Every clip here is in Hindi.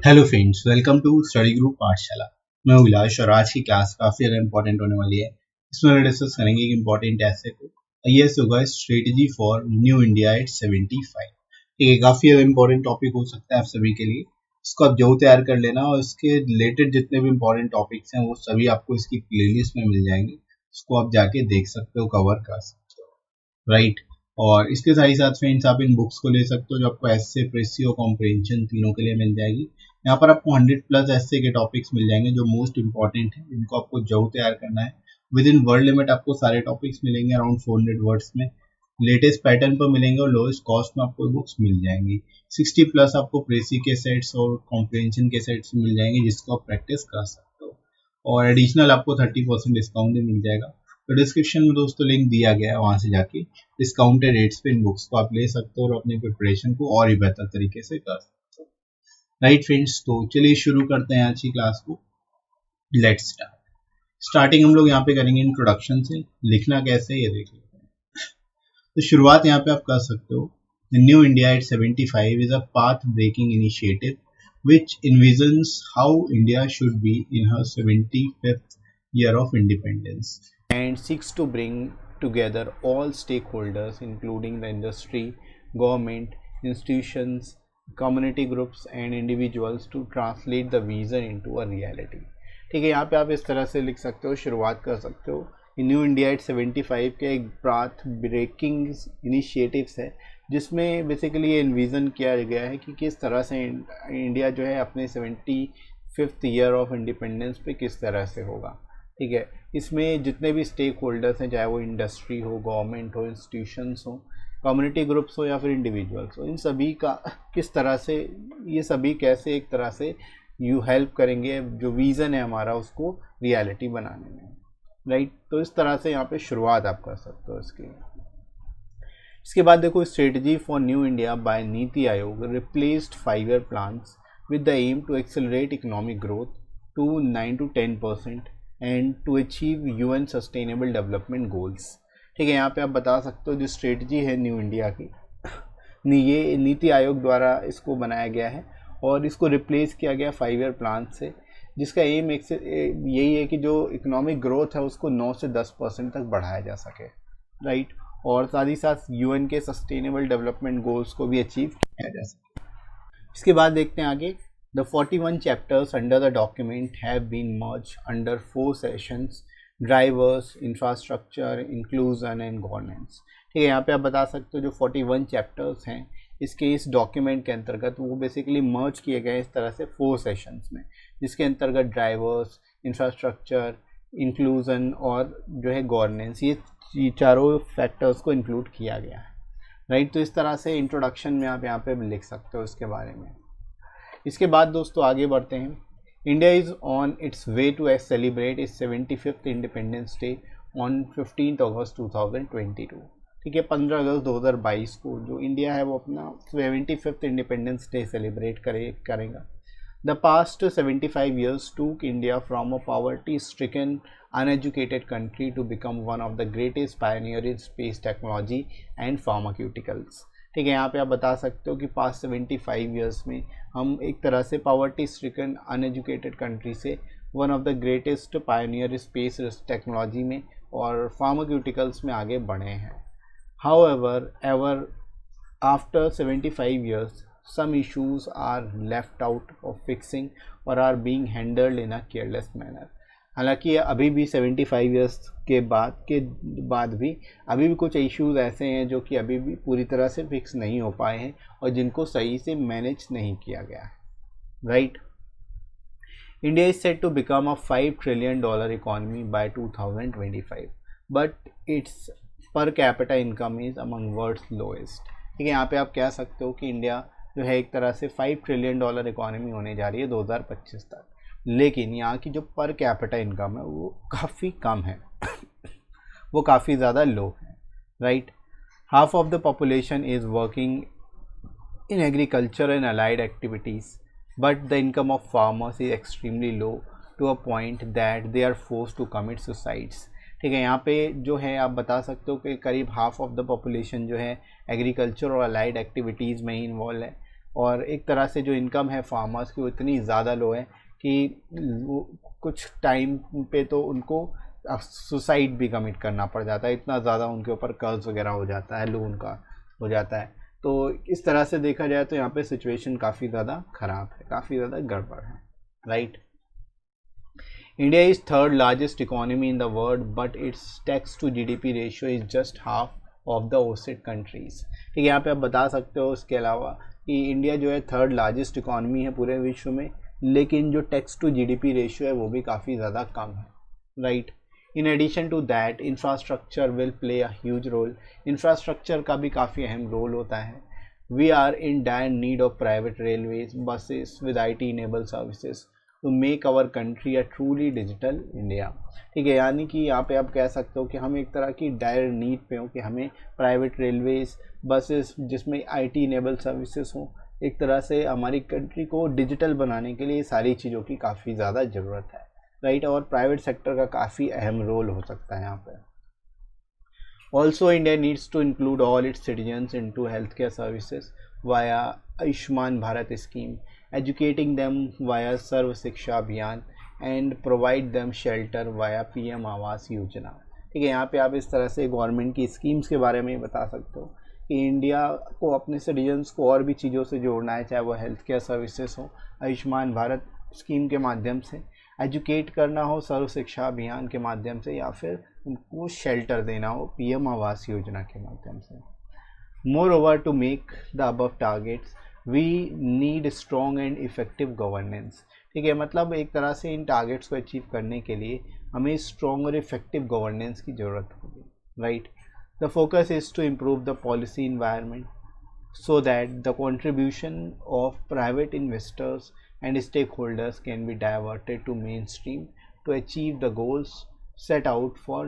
Hello friends, welcome to study group Pathshala. मैं अभिलाष और आज की क्लास काफ़ी ज़्यादा इंपॉर्टेंट होने वाली है। इसमें हम डिस्कस करेंगे एक इंपॉर्टेंट ऐसे को ये होगा strategy for new India at 75। ठीक है, काफ़ी ज़्यादा इंपॉर्टेंट टॉपिक हो सकता है आप सभी के लिए। इसको आप जरूर तैयार कर लेना और इसके रिलेटेड जितने भी इंपॉर्टेंट टॉपिक्स हैं वो सभी आपको इसकी प्लेलिस्ट में मिल जाएंगे। उसको आप जाके देख सकते हो, कवर कर सकते हो, राइट। और इसके साथ ही साथ फ्रेंड्स आप इन बुक्स को ले सकते हो जो आपको ऐसे, प्रेसी और कॉम्प्रिहेंशन तीनों के लिए मिल जाएगी। यहाँ पर आपको 100 प्लस ऐसे के टॉपिक्स मिल जाएंगे जो मोस्ट इंपॉर्टेंट है, इनको आपको जरूर तैयार करना है। विद इन वर्ड लिमिट आपको सारे टॉपिक्स मिलेंगे अराउंड 400 वर्ड्स में। लेटेस्ट पैटर्न पर मिलेंगे और लोएस्ट कॉस्ट में आपको बुक्स मिल जाएंगी। 60 प्लस आपको प्रेसी के सेट्स और कॉम्प्रिहेंशन के सेट्स मिल जाएंगे जिसको आप प्रैक्टिस कर सकते हो। और एडिशनल आपको 30% डिस्काउंट भी मिल जाएगा। तो डिस्क्रिप्शन में दोस्तों लिंक दिया गया है, वहां से जाके डिस्काउंटेड रेट्स पे इन बुक्स को आप ले सकते हो और अपनी प्रिपरेशन को और भी बेहतर तरीके से कर सकते हो। राइट फ्रेंड्स, तो चलिए शुरू करते हैं आज की क्लास को। लेट्स स्टार्टिंग हम लोग यहाँ पे करेंगे इंट्रोडक्शन से। लिखना कैसे ये देख लेते हैं। तो शुरुआत यहाँ पे आप कर सकते हो। The New India at 75 is a path-breaking initiative which envisions how India should be in her 75th year of independence and seeks to bring together all stakeholders including the industry, government, institutions, community groups and individuals to translate the vision into a reality। ठीक है, यहाँ पे आप इस तरह से लिख सकते हो, शुरुआत कर सकते हो। न्यू इंडिया एट 75 के एक पाथ ब्रेकिंग इनिशिएटिव्स है जिसमें बेसिकली ये इन्विज़न किया गया है कि किस तरह से इंडिया जो है अपने 75th ईयर ऑफ इंडिपेंडेंस पे किस तरह से होगा। ठीक है, इसमें जितने भी स्टेक होल्डर्स हैं, चाहे वो इंडस्ट्री हो, गवर्नमेंट हो, इंस्टीट्यूशंस हो, कम्युनिटी ग्रुप्स हो या फिर इंडिविजुअल्स हो, इन सभी का किस तरह से, ये सभी कैसे एक तरह से हेल्प करेंगे जो विज़न है हमारा उसको रियलिटी बनाने में। राइट, तो इस तरह से यहाँ पे शुरुआत आप कर सकते हो इसके बाद देखो, strategy for new India by NITI Aayog replaced 5 year plans with the aim to accelerate economic growth to 9 to 10% and to achieve UN sustainable development goals. ठीक है, यहाँ पे आप बता सकते हो जो स्ट्रेटजी है न्यू इंडिया की, ये नीति आयोग द्वारा इसको बनाया गया है और इसको रिप्लेस किया गया 5 ईयर प्लान से, जिसका एम यही है कि जो इकोनॉमिक ग्रोथ है उसको 9 से 10% तक बढ़ाया जा सके। राइट, और साथ ही साथ यूएन के सस्टेनेबल डेवलपमेंट गोल्स को भी अचीव किया जा सके। इसके बाद देखते हैं आगे। The 41 chapters under the document have been merge under 4 sessions: drivers, infrastructure, inclusion and governance. ठीक है, यहाँ पे आप बता सकते हो जो 41 चैप्टर्स हैं इसके इस डॉक्यूमेंट के अंतर्गत वो बेसिकली मर्ज किए गए इस तरह से 4 सेशंस में, जिसके अंतर्गत ड्राइवर्स, इंफ्रास्ट्रक्चर, इंक्लूजन और जो है गवर्नेंस, ये चारों फैक्टर्स को इंक्लूड किया गया है। राइट, तो इस तरह से इंट्रोडक्शन में आप यहाँ पे लिख सकते हो इसके बारे में। इसके बाद दोस्तों आगे बढ़ते हैं। India is on its way to celebrate its 75th independence day on 15 August 2022। ठीक है, 15 अगस्त 2022 को जो इंडिया है वो अपना 75th इंडिपेंडेंस डे सेलिब्रेट करेगा। The past 75 years took India from a poverty-stricken, uneducated country to become one of the greatest pioneers in space technology and pharmaceuticals। ठीक है, यहाँ पे आप बता सकते हो कि पास्ट 75 ईयर्स में हम एक तरह से पावर्टी स्ट्रिकन अनएजुकेटेड कंट्री से one of the greatest pioneer space technology में और फार्माक्यूटिकल्स में आगे बढ़े हैं। However after 75 years some issues are left out of fixing or are being handled in a careless manner। हालांकि अभी भी 75 ईयर्स के बाद भी अभी भी कुछ इश्यूज ऐसे हैं जो कि अभी भी पूरी तरह से फिक्स नहीं हो पाए हैं और जिनको सही से मैनेज नहीं किया गया है। Right, India is set to become a $5 trillion economy by 2025 but it's per capita income is among world's lowest. ठीक है, यहाँ पे आप कह सकते हो कि इंडिया जो है एक तरह से $5 ट्रिलियन इकोनॉमी होने जा रही है 2025 तक, लेकिन यहाँ की जो पर कैपिटा इनकम है वो काफ़ी कम है वो काफ़ी ज़्यादा लो है। Right, half of the population is working in agriculture and allied activities but the income of farmers is extremely low to a point that they are forced to commit suicides. ठीक है, यहाँ पे जो है आप बता सकते हो कि करीब हाफ ऑफ द पॉपुलेशन जो है एग्रीकल्चर और अलाइड एक्टिविटीज़ में ही इन्वॉल्व है और एक तरह से जो इनकम है फार्मर्स की वो इतनी ज़्यादा लो है कि कुछ टाइम पे तो उनको सुसाइड भी कमिट करना पड़ जाता है, इतना ज़्यादा उनके ऊपर कर्ज वगैरह हो जाता है, लोन का हो जाता है। तो इस तरह से देखा जाए तो यहाँ पे सिचुएशन काफ़ी ज़्यादा ख़राब है, काफ़ी ज़्यादा गड़बड़ है, right. India is third largest economy in the world but its tax to GDP ratio is just half of the OECD countries. ठीक है, यहाँ पे आप बता सकते हो इसके अलावा कि इंडिया जो है थर्ड लार्जेस्ट इकोनॉमी है पूरे विश्व में, लेकिन जो टैक्स टू जीडीपी रेशियो है वो भी काफ़ी ज़्यादा कम है, right. In addition to that infrastructure will play a huge role, infrastructure का भी काफ़ी अहम रोल होता है। We are in dire need of private railways buses with IT enable services to make our country a truly digital India. ठीक है, यानी कि यहाँ पे आप कह सकते हो कि हम एक तरह की डायर नीड पे हो कि हमें प्राइवेट रेलवेज बसेस जिसमें IT इनेबल सर्विसेज हो, एक तरह से हमारी कंट्री को डिजिटल बनाने के लिए सारी चीज़ों की काफ़ी ज़्यादा ज़रूरत है, राइट। और प्राइवेट सेक्टर का काफ़ी अहम रोल हो सकता है यहाँ पे। Also, India needs to include all its citizens into healthcare services via Ayushman Bharat scheme, educating them via Sarv Shiksha Abhiyan and provide them shelter via PM Awas Yojana। ठीक है, यहाँ पे आप इस तरह से गवर्नमेंट की स्कीम्स के बारे में बता सकते हो कि इंडिया को अपने सिटीजन्स को और भी चीज़ों से जोड़ना है, चाहे वो हेल्थ केयर सर्विसेज हो आयुष्मान भारत स्कीम के माध्यम से, एजुकेट करना हो सर्व शिक्षा अभियान के माध्यम से, या फिर उनको शेल्टर देना हो PM आवास योजना के माध्यम से। Moreover to make the above targets we need strong and effective governance. ठीक है, मतलब एक तरह से इन टारगेट्स को अचीव करने के लिए हमें स्ट्रॉन्ग और इफेक्टिव गवर्नेंस की ज़रूरत होगी, right. The focus is to improve the policy environment so that the contribution of private investors and stakeholders can be diverted to mainstream to achieve the goals set out for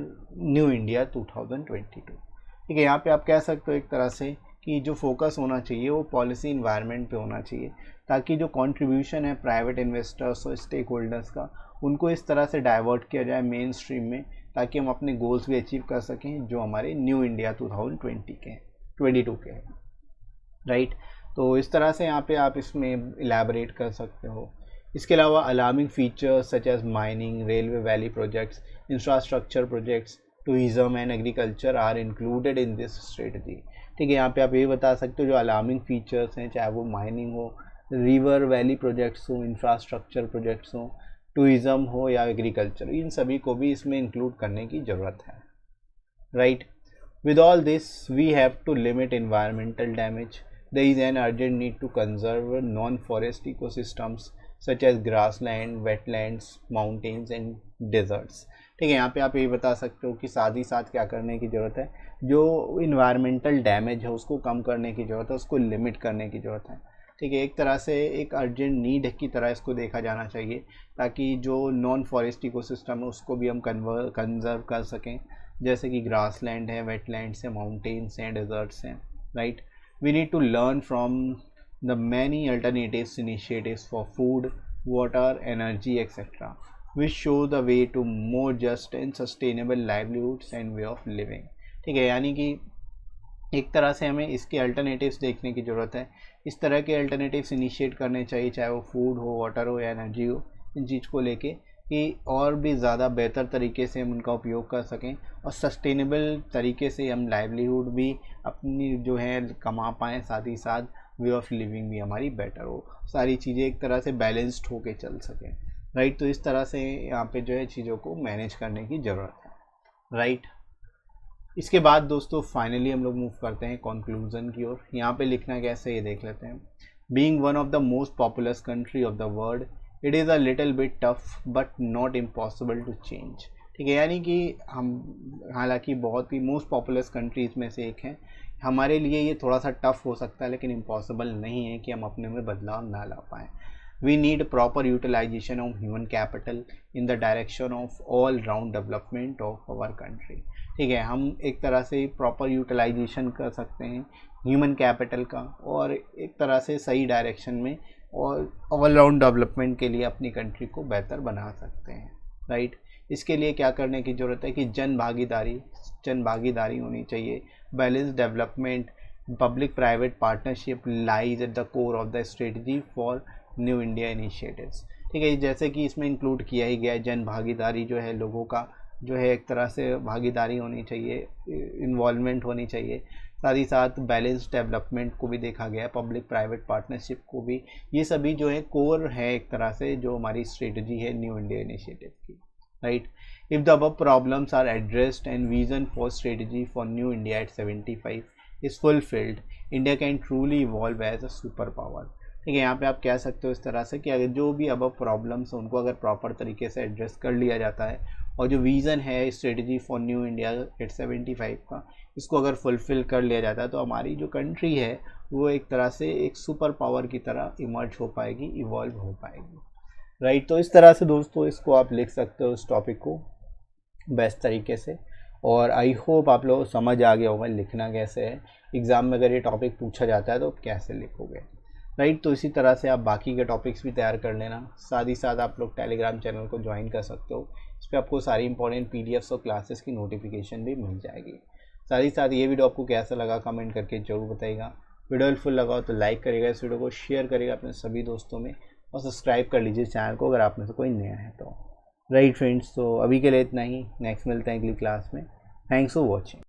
New India 2022। ठीक है, यहाँ पे आप कह सकते हो एक तरह से कि जो फोकस होना चाहिए वो पॉलिसी इन्वायरमेंट पे होना चाहिए, ताकि जो कंट्रीब्यूशन है प्राइवेट इन्वेस्टर्स और स्टेक होल्डर्स का उनको इस तरह से डाइवर्ट किया जाए मेन स्ट्रीम में, ताकि हम अपने गोल्स भी अचीव कर सकें जो हमारे न्यू इंडिया 2022 के हैं, राइट। तो इस तरह से यहाँ पे आप इसमें इलेबोरेट कर सकते हो। इसके अलावा alarming features such as mining, railway valley projects, infrastructure projects, tourism and agriculture are included in this strategy. ठीक है, यहाँ पे आप ये बता सकते हो जो अलार्मिंग फीचर्स हैं, चाहे वो माइनिंग हो, रिवर वैली प्रोजेक्ट्स हो, इंफ्रास्ट्रक्चर प्रोजेक्ट्स हो, टूरिज्म हो या एग्रीकल्चर, इन सभी को भी इसमें इंक्लूड करने की ज़रूरत है, right. With all this we have to limit environmental damage. There is an urgent need to conserve non-forest ecosystems such as grassland, wetlands, mountains and deserts। ठीक है, यहाँ पे आप ये बता सकते हो कि साथ ही साथ क्या करने की ज़रूरत है, जो इन्वायरमेंटल डैमेज है उसको कम करने की ज़रूरत है, उसको लिमिट करने की ज़रूरत है। ठीक है, एक तरह से एक अर्जेंट नीड की तरह इसको देखा जाना चाहिए, ताकि जो नॉन फॉरेस्ट इकोसिस्टम है उसको भी हम कंजर्व कर सकें, जैसे कि ग्रासलैंड है, वेटलैंड्स है, माउंटेन्स हैं, डेजर्ट्स हैं, right. We need to learn from the many alternatives initiatives for food, water, energy, etc. which show the way to more just and sustainable livelihoods and way of living। ठीक है, यानी कि एक तरह से हमें इसके अल्टरनेटिव्स देखने की ज़रूरत है, इस तरह के अल्टरनेटिव्स इनिशिएट करने चाहिए, चाहे वो फूड हो, वाटर हो या एनर्जी हो, इन चीज़ को लेके कि और भी ज़्यादा बेहतर तरीके से हम उनका उपयोग कर सकें और सस्टेनेबल तरीके से हम लाइवलीहुड भी अपनी जो है कमा पाएँ, साथ ही साथ वे ऑफ लिविंग भी हमारी बेटर हो, सारी चीज़ें एक तरह से बैलेंस्ड होके चल सकें, राइट। तो इस तरह से यहाँ पे जो है चीज़ों को मैनेज करने की ज़रूरत है, राइट। इसके बाद दोस्तों फाइनली हम लोग मूव करते हैं कंक्लूजन की ओर। यहाँ पे लिखना कैसे ये देख लेते हैं। Being one of the most populous country of the world it is a little bit tough but not impossible to change. ठीक है, यानी कि हम हालांकि बहुत ही मोस्ट पॉपुलस कंट्रीज़ में से एक हैं, हमारे लिए ये थोड़ा सा टफ हो सकता है लेकिन इम्पॉसिबल नहीं है कि हम अपने में बदलाव ना ला पाएँ। We need proper utilization of human capital in the direction of all round development of our country। ठीक है, हम एक तरह से प्रॉपर यूटिलाइजेशन कर सकते हैं ह्यूमन कैपिटल का और एक तरह से सही डायरेक्शन में और ऑल राउंड डेवलपमेंट के लिए अपनी कंट्री को बेहतर बना सकते हैं, राइट। इसके लिए क्या करने की ज़रूरत है कि जन भागीदारी होनी चाहिए, balance development public private partnership lies at the core of the strategy for new India initiatives. ठीक है, जैसे कि इसमें इंक्लूड किया ही गया है जन भागीदारी, जो है लोगों का जो है एक तरह से भागीदारी होनी चाहिए, इन्वॉल्वमेंट होनी चाहिए। साथ ही साथ बैलेंस डेवलपमेंट को भी देखा गया है, पब्लिक प्राइवेट पार्टनरशिप को भी। ये सभी जो है कोर है एक तरह से जो हमारी स्ट्रेटजी है न्यू इंडिया इनिशिएटिव की, right. If the above problems are addressed and vision for strategy for new India at 75 is fulfilled, India can truly evolve as a super power. ठीक है, यहाँ पे आप कह सकते हो इस तरह से कि अगर जो भी अबव प्रॉब्लम्स हैं उनको अगर प्रॉपर तरीके से एड्रेस कर लिया जाता है और जो विज़न है strategy for new India at 75 का, इसको अगर फुलफ़िल कर लिया जाता है तो हमारी जो कंट्री है वो एक तरह से एक सुपर पावर की तरह इमर्ज हो पाएगी, इवॉल्व हो पाएगी, राइट। तो इस तरह से दोस्तों इसको आप लिख सकते हो इस टॉपिक को बेस्ट तरीके से। और आई होप आप लोग समझ आ गया होगा लिखना कैसे है, एग्ज़ाम में अगर ये टॉपिक पूछा जाता है तो कैसे लिखोगे, राइट। तो इसी तरह से आप बाकी के टॉपिक्स भी तैयार कर लेना। साथ ही साथ आप लोग टेलीग्राम चैनल को ज्वाइन कर सकते हो, इस पर आपको सारी इंपॉर्टेंट पीडीएफ्स और क्लासेस की नोटिफिकेशन भी मिल जाएगी। साथ ही साथ ये वीडियो आपको कैसा लगा कमेंट करके जरूर बताइएगा। वीडियो हेल्पफुल लगा हो तो लाइक करिएगा, इस वीडियो को शेयर करिएगा अपने सभी दोस्तों में और सब्सक्राइब कर लीजिए चैनल को अगर आप में से कोई नया है तो, राइट फ्रेंड्स। तो अभी के लिए इतना ही, नेक्स्ट मिलते हैं अगली क्लास में। Thanks for watching.